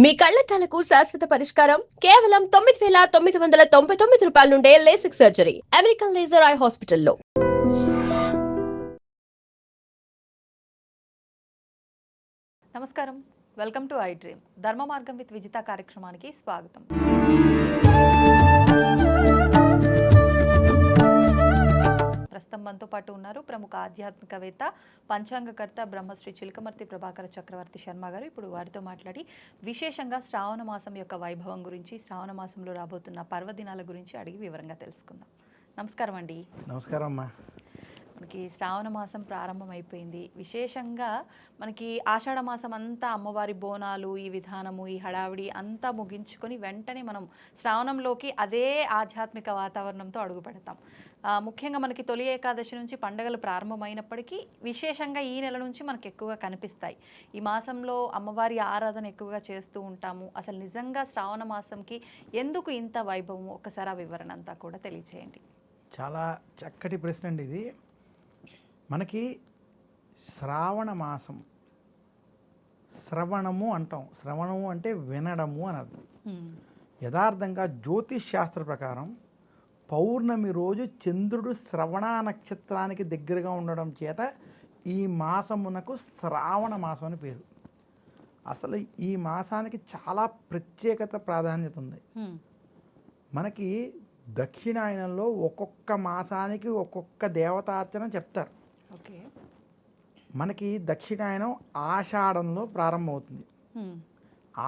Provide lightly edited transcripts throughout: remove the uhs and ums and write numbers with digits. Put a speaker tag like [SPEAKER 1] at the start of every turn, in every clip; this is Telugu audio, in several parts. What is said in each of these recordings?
[SPEAKER 1] మీ కళ్లద్దాలకు శాశ్వత పరిష్కారం కేవలం 9,999 రూపాయల నుండే LASIK surgery American laser eye హాస్పిటల్లో.
[SPEAKER 2] నమస్కారం, వెల్కమ్ టు ఐ డ్రీమ్. ధర్మ మార్గం విత్ విజిత కార్యక్రమానికి స్వాగతం. ప్రస్తుతం మనతో పాటు ఉన్నారు ప్రముఖ ఆధ్యాత్మికవేత్త, పంచాంగకర్త బ్రహ్మశ్రీ చిలకమర్తి ప్రభాకర చక్రవర్తి శర్మ గారు. ఇప్పుడు వారితో మాట్లాడి విశేషంగా శ్రావణ మాసం యొక్క వైభవం గురించి, శ్రావణ మాసంలో రాబోతున్న పర్వదినాల గురించి అడిగి వివరంగా తెలుసుకుందాం. నమస్కారం అండి.
[SPEAKER 3] నమస్కారం అమ్మా.
[SPEAKER 2] మనకి శ్రావణ మాసం ప్రారంభం అయిపోయింది. విశేషంగా మనకి ఆషాఢ మాసం అంతా అమ్మవారి బోనాలు, ఈ విధానము, ఈ హడావిడి అంతా ముగించుకొని వెంటనే మనం శ్రావణంలోకి అదే ఆధ్యాత్మిక వాతావరణంతో అడుగు పెడతాం. ముఖ్యంగా మనకి తొలి ఏకాదశి నుంచి పండుగలు ప్రారంభమైనప్పటికీ విశేషంగా ఈ నెల నుంచి మనకు ఎక్కువగా కనిపిస్తాయి. ఈ మాసంలో అమ్మవారి ఆరాధన ఎక్కువగా చేస్తూ ఉంటాము. అసలు నిజంగా శ్రావణ మాసంకి ఎందుకు ఇంత వైభవము, ఒకసారి ఆ వివరణ అంతా కూడా తెలియచేయండి.
[SPEAKER 3] చాలా చక్కటి ప్రశ్న అండి ఇది. మనకి శ్రావణ మాసం, శ్రవణము అంటాం. శ్రవణము అంటే వినడము అని అర్థం. యథార్థంగా జ్యోతిష్ శాస్త్ర ప్రకారం పౌర్ణమి రోజు చంద్రుడు శ్రవణ నక్షత్రానికి దగ్గరగా ఉండడం చేత ఈ మాసమునకు శ్రావణ మాసం అని పేరు. అసలు ఈ మాసానికి చాలా ప్రత్యేకత, ప్రాధాన్యత ఉంది. మనకి దక్షిణాయనంలో ఒక్కొక్క మాసానికి ఒక్కొక్క దేవతార్చన చెప్తారు. మనకి దక్షిణాయనం ఆషాఢంలో ప్రారంభమవుతుంది.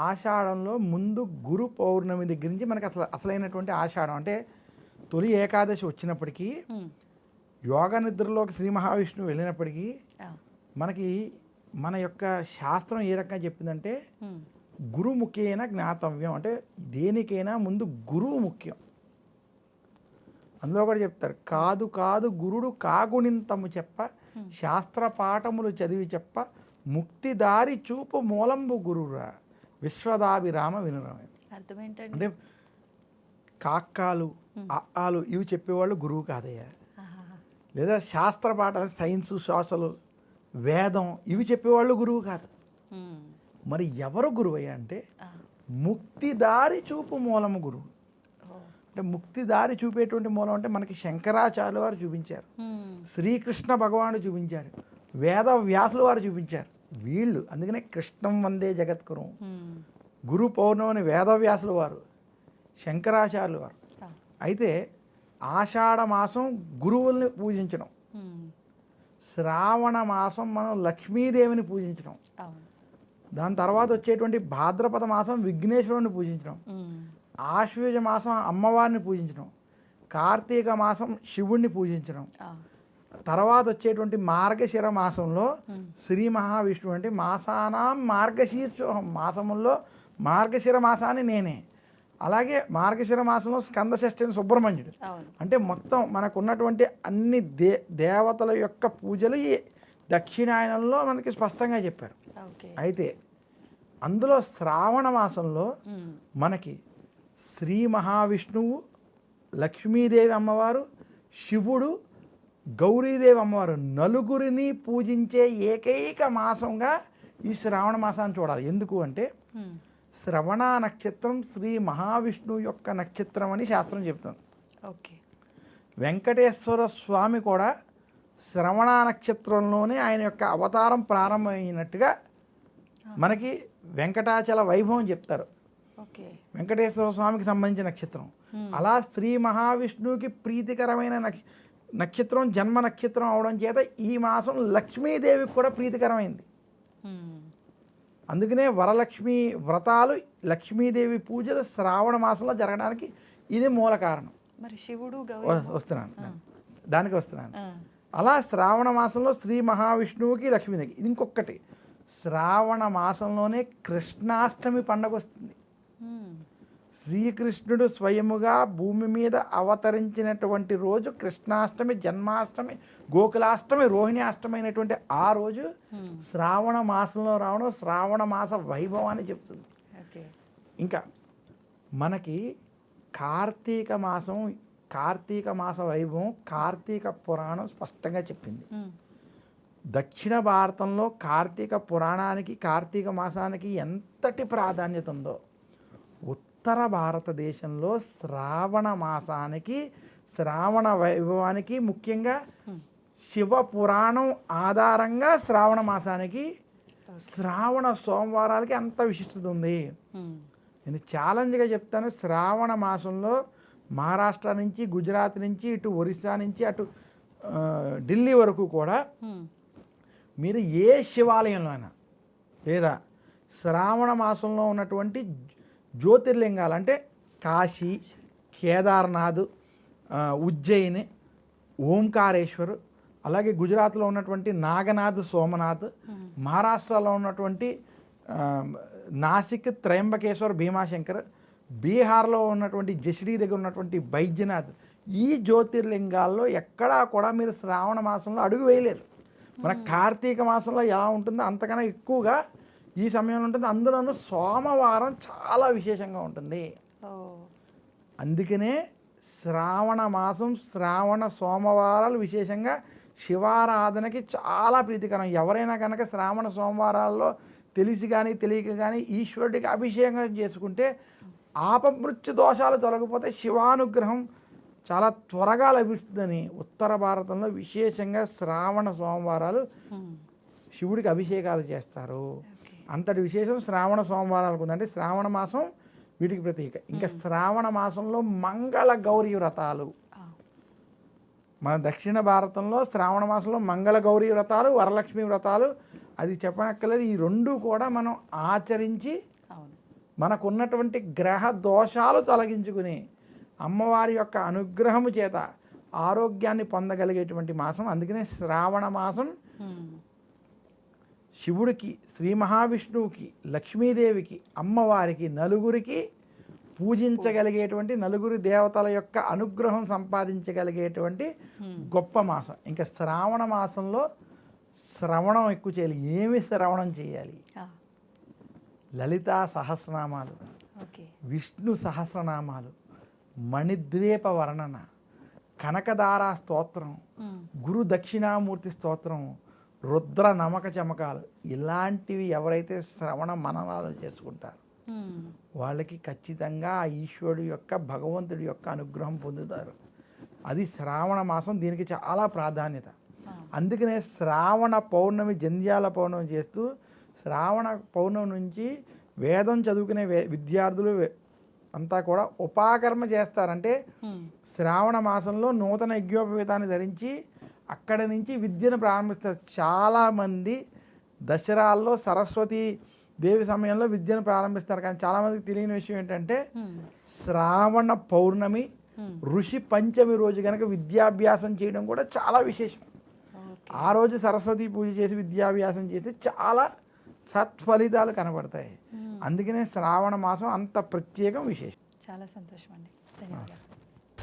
[SPEAKER 3] ఆషాఢంలో ముందు గురు పౌర్ణమి దగ్గర నుంచి మనకి అసలైనటువంటి ఆషాఢం అంటే తొలి ఏకాదశి వచ్చినప్పటికీ, యోగ నిద్రలోకి శ్రీ మహావిష్ణువు వెళ్ళినప్పటికీ మనకి మన యొక్క శాస్త్రం ఏ రకంగా చెప్పిందంటే గురుముఖేన జ్ఞాతవ్యం, అంటే దేనికైనా ముందు గురువు ముఖ్యం. అందులో కూడా చెప్తారు, కాదు కాదు గురుడు కాగుణింతము చెప్ప, శాస్త్ర పాఠములు చదివి చెప్ప, ముక్తిదారి చూపు మూలంబు గురురా విశ్వదాభిరామ వినురమే. అంటే కాక్కాలు ఆలు ఇవి చెప్పేవాళ్ళు గురువు కాదయ్యా. లేదా శాస్త్ర పాఠాలు, సైన్సు, సోషలు, వేదం ఇవి చెప్పేవాళ్ళు గురువు కాదు. మరి ఎవరు గురువు అయ్యా అంటే ముక్తిదారి చూపు మూలము గురువు. అంటే ముక్తిదారి చూపేటువంటి మూలం అంటే మనకి శంకరాచార్యులు వారు చూపించారు, శ్రీకృష్ణ భగవానుడు చూపించారు, వేద వ్యాసులు వారు చూపించారు. వీళ్ళు అందుకనే కృష్ణం వందే జగద్గురు, గురు పౌర్ణమిని వేదవ్యాసులు వారు, శంకరాచార్యులు వారు. అయితే ఆషాఢ మాసం గురువుల్ని పూజించడం, శ్రావణ మాసం మనం లక్ష్మీదేవిని పూజించడం, దాని తర్వాత వచ్చేటువంటి భాద్రపద మాసం విఘ్నేశ్వరుని పూజించడం, ఆశ్వయుజ మాసం అమ్మవారిని పూజించడం, కార్తీక మాసం శివుణ్ణి పూజించడం, తర్వాత వచ్చేటువంటి మార్గశిర మాసంలో శ్రీ మహావిష్ణువు అంటే మాసానాం మార్గశీర్షోహం, మాసముల్లో మార్గశిర మాసాన్ని నేనే. అలాగే మార్గశిర మాసంలో స్కందషష్ఠిని సుబ్రహ్మణ్యుడు. అంటే మొత్తం మనకు ఉన్నటువంటి అన్ని దేవతల యొక్క పూజలు ఈ దక్షిణాయనంలో మనకి స్పష్టంగా చెప్పారు. అయితే అందులో శ్రావణ మాసంలో మనకి శ్రీ మహావిష్ణువు, లక్ష్మీదేవి అమ్మవారు, శివుడు, గౌరీదేవి అమ్మవారు నలుగురిని పూజించే ఏకైక మాసంగా ఈ శ్రావణ మాసాన్ని చూడాలి. ఎందుకు అంటే శ్రవణ నక్షత్రం శ్రీ మహావిష్ణువు యొక్క నక్షత్రం అని శాస్త్రం చెప్తుంది. వెంకటేశ్వర స్వామి కూడా శ్రవణ నక్షత్రంలోనే ఆయన యొక్క అవతారం ప్రారంభమైనట్టుగా మనకి వెంకటాచల వైభవం చెప్తారు. వెంకటేశ్వర స్వామికి సంబంధించిన నక్షత్రం. అలా శ్రీ మహావిష్ణువుకి ప్రీతికరమైన నక్షత్రం జన్మ నక్షత్రం అవడం చేత ఈ మాసం లక్ష్మీదేవికి కూడా ప్రీతికరమైంది. అందుకనే వరలక్ష్మి వ్రతాలు, లక్ష్మీదేవి పూజలు శ్రావణ మాసంలో జరగడానికి ఇది మూల కారణం.
[SPEAKER 2] మరి శివుడు
[SPEAKER 3] దానికి వస్తున్నాను. అలా శ్రావణ మాసంలో శ్రీ మహావిష్ణువుకి, లక్ష్మీదేవికి. ఇది ఇంకొకటి, శ్రావణ మాసంలోనే కృష్ణాష్టమి పండుగ వస్తుంది. శ్రీకృష్ణుడు స్వయముగా భూమి మీద అవతరించినటువంటి రోజు కృష్ణాష్టమి, జన్మాష్టమి, గోకులాష్టమి, రోహిణి అష్టమి అయినటువంటి ఆ రోజు శ్రావణ మాసంలో రావడం శ్రావణ మాస వైభవాన్ని చెప్తుంది. ఇంకా మనకి కార్తీక మాస వైభవం కార్తీక పురాణం స్పష్టంగా చెప్పింది. దక్షిణ భారతంలో కార్తీక పురాణానికి కార్తీక మాసానికి ఎంతటి ప్రాధాన్యత ఉందో ఉత్తర భారతదేశంలో శ్రావణ మాసానికి శ్రావణ వైభవానికి ముఖ్యంగా శివ పురాణం ఆధారంగా శ్రావణ మాసానికి శ్రావణ సోమవారాలకి అంత విశిష్టత ఉంది. నేను ఛాలెంజ్గా చెప్తాను, శ్రావణ మాసంలో మహారాష్ట్ర నుంచి గుజరాత్ నుంచి ఇటు ఒరిస్సా నుంచి అటు ఢిల్లీ వరకు కూడా మీరు ఏ శివాలయంలో అయినా లేదా శ్రావణ మాసంలో ఉన్నటువంటి జ్యోతిర్లింగాలు అంటే కాశీ, కేదార్నాథ్, ఉజ్జయిని, ఓంకారేశ్వర్, అలాగే గుజరాత్లో ఉన్నటువంటి నాగనాథ్, సోమనాథ్, మహారాష్ట్రలో ఉన్నటువంటి నాసిక్, త్రయంబకేశ్వర్, భీమాశంకర్, బీహార్లో ఉన్నటువంటి జసిడీ దగ్గర ఉన్నటువంటి బైద్యనాథ్, ఈ జ్యోతిర్లింగాల్లో ఎక్కడా కూడా మీరు శ్రావణ మాసంలో అడుగు వేయలేరు. మన కార్తీక మాసంలో ఎలా ఉంటుందో అంతకన్నా ఎక్కువగా ఈ సమయంలో ఉంటుంది. అందులోనూ సోమవారం చాలా విశేషంగా ఉంటుంది. అందుకనే శ్రావణ మాసం శ్రావణ సోమవారాలు విశేషంగా శివారాధనకి చాలా ప్రీతికరం. ఎవరైనా కనుక శ్రావణ సోమవారాల్లో తెలిసి కానీ తెలియక కానీ ఈశ్వరుడికి అభిషేకం చేసుకుంటే ఆపమృత్యు దోషాలు తొలగిపోతే శివానుగ్రహం చాలా త్వరగా లభిస్తుందని ఉత్తర భారతంలో విశేషంగా శ్రావణ సోమవారాలు శివుడికి అభిషేకాలు చేస్తారు. అంతటి విశేషం శ్రావణ సోమవారాలకు ఉందంటే శ్రావణ మాసం వీటికి ప్రతీక. ఇంకా శ్రావణ మాసంలో మంగళ గౌరీ వ్రతాలు, మన దక్షిణ భారతంలో శ్రావణ మాసంలో మంగళ గౌరీ వ్రతాలు, వరలక్ష్మి వ్రతాలు, అది చెప్పనక్కర్లేదు. ఈ రెండు కూడా మనం ఆచరించి మనకున్నటువంటి గ్రహ దోషాలు తొలగించుకుని అమ్మవారి యొక్క అనుగ్రహము చేత ఆరోగ్యాన్ని పొందగలిగేటువంటి మాసం. అందుకనే శ్రావణ మాసం శివుడికి, శ్రీ మహావిష్ణువుకి, లక్ష్మీదేవికి, అమ్మవారికి నలుగురికి పూజించగలిగేటువంటి నలుగురి దేవతల యొక్క అనుగ్రహం సంపాదించగలిగేటువంటి గొప్ప మాసం. ఇంకా శ్రావణ మాసంలో శ్రవణం ఎక్కువ చేయాలి. ఏమి శ్రవణం చేయాలి? లలితా సహస్రనామాలు, విష్ణు సహస్రనామాలు, మణిద్వీప వర్ణన, కనకదారా స్తోత్రం, గురు దక్షిణామూర్తి స్తోత్రం, రుద్ర నమక చమకాలు, ఇలాంటివి ఎవరైతే శ్రవణ మననాలు చేసుకుంటారో వాళ్ళకి ఖచ్చితంగా ఆ ఈశ్వరుడు యొక్క భగవంతుడి యొక్క అనుగ్రహం పొందుతారు. అది శ్రావణ మాసం, దీనికి చాలా ప్రాధాన్యత. అందుకనే శ్రావణ పౌర్ణమి, జంధ్యాల పౌర్ణమి చేస్తూ శ్రావణ పౌర్ణమి నుంచి వేదం చదువుకునే విద్యార్థులు అంతా కూడా ఉపాకర్మ చేస్తారంటే శ్రావణ మాసంలో నూతన యజ్ఞోపవీతాన్ని ధరించి అక్కడ నుంచి విద్యను ప్రారంభిస్తారు. చాలామంది దసరాల్లో సరస్వతి దేవి సమయంలో విద్యను ప్రారంభిస్తారు. కానీ చాలామందికి తెలియని విషయం ఏంటంటే శ్రావణ పౌర్ణమి ఋషి పంచమి రోజు కనుక విద్యాభ్యాసం చేయడం కూడా చాలా విశేషం. ఆ రోజు సరస్వతి పూజ చేసి విద్యాభ్యాసం చేస్తే చాలా సత్ఫలితాలు కనబడతాయి. అందుకనే శ్రావణ మాసం అంత ప్రత్యేకం, విశేషం.
[SPEAKER 2] చాలా సంతోషం అండి, ధన్యవాదాలు.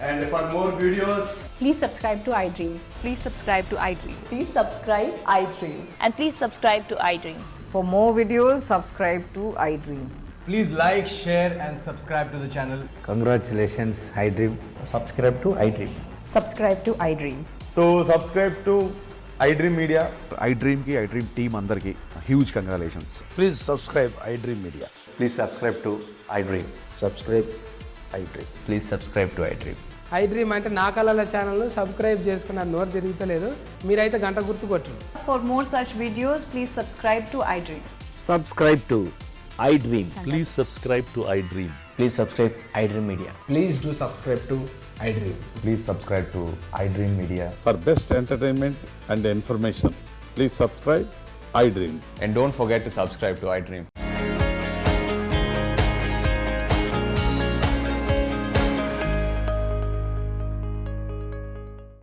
[SPEAKER 4] And for more videos,
[SPEAKER 1] Please subscribe to iDream.
[SPEAKER 2] Please subscribe to iDream.
[SPEAKER 1] Please subscribe iDream.
[SPEAKER 5] And please subscribe to iDream.
[SPEAKER 6] For more videos, subscribe to iDream.
[SPEAKER 4] please like, share and subscribe to the channel.
[SPEAKER 7] Congratulations, iDream.
[SPEAKER 4] Subscribe to iDream.
[SPEAKER 6] Subscribe to iDream.
[SPEAKER 4] So subscribe to iDream Media.
[SPEAKER 8] iDream ki iDream team అందరికి huge congratulations.
[SPEAKER 7] Please subscribe iDream Media.
[SPEAKER 9] Please subscribe to iDream.
[SPEAKER 7] Subscribe iDream.
[SPEAKER 9] Please subscribe to iDream.
[SPEAKER 10] iDream అంటే నా కళల ఛానల్ సబ్స్క్రైబ్ చేసుకున్న నోరు తిరుగుతలేదు, మీరైతే గంట గుర్తు కొట్టండి.
[SPEAKER 6] For more such videos, please subscribe to iDream.
[SPEAKER 7] Subscribe to iDream.
[SPEAKER 11] Please subscribe to iDream.
[SPEAKER 9] Please subscribe iDream Media.
[SPEAKER 4] Please do subscribe to iDream.
[SPEAKER 9] Please subscribe to iDream Media.
[SPEAKER 8] For best entertainment and information, please subscribe iDream.
[SPEAKER 9] And don't forget to subscribe to iDream.